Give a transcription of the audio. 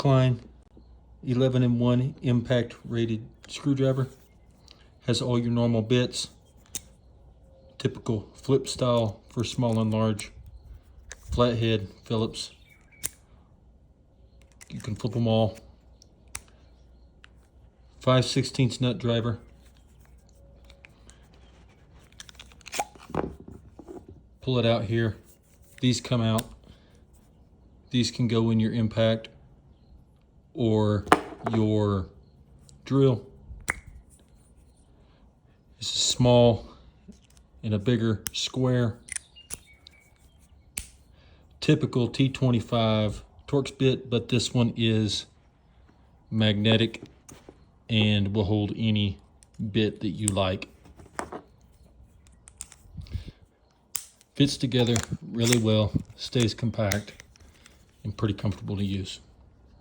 Klein 11-in-1 impact rated screwdriver. Has all your normal bits. Typical flip style for small and large. Flathead Phillips. You can flip them all. 5/16 nut driver. Pull it out here. These come out. These can go in your impact or your drill. This is small and a bigger square. Typical T25 Torx bit, but this one is magnetic and will hold any bit that you like. Fits together really well, stays compact, and pretty comfortable to use.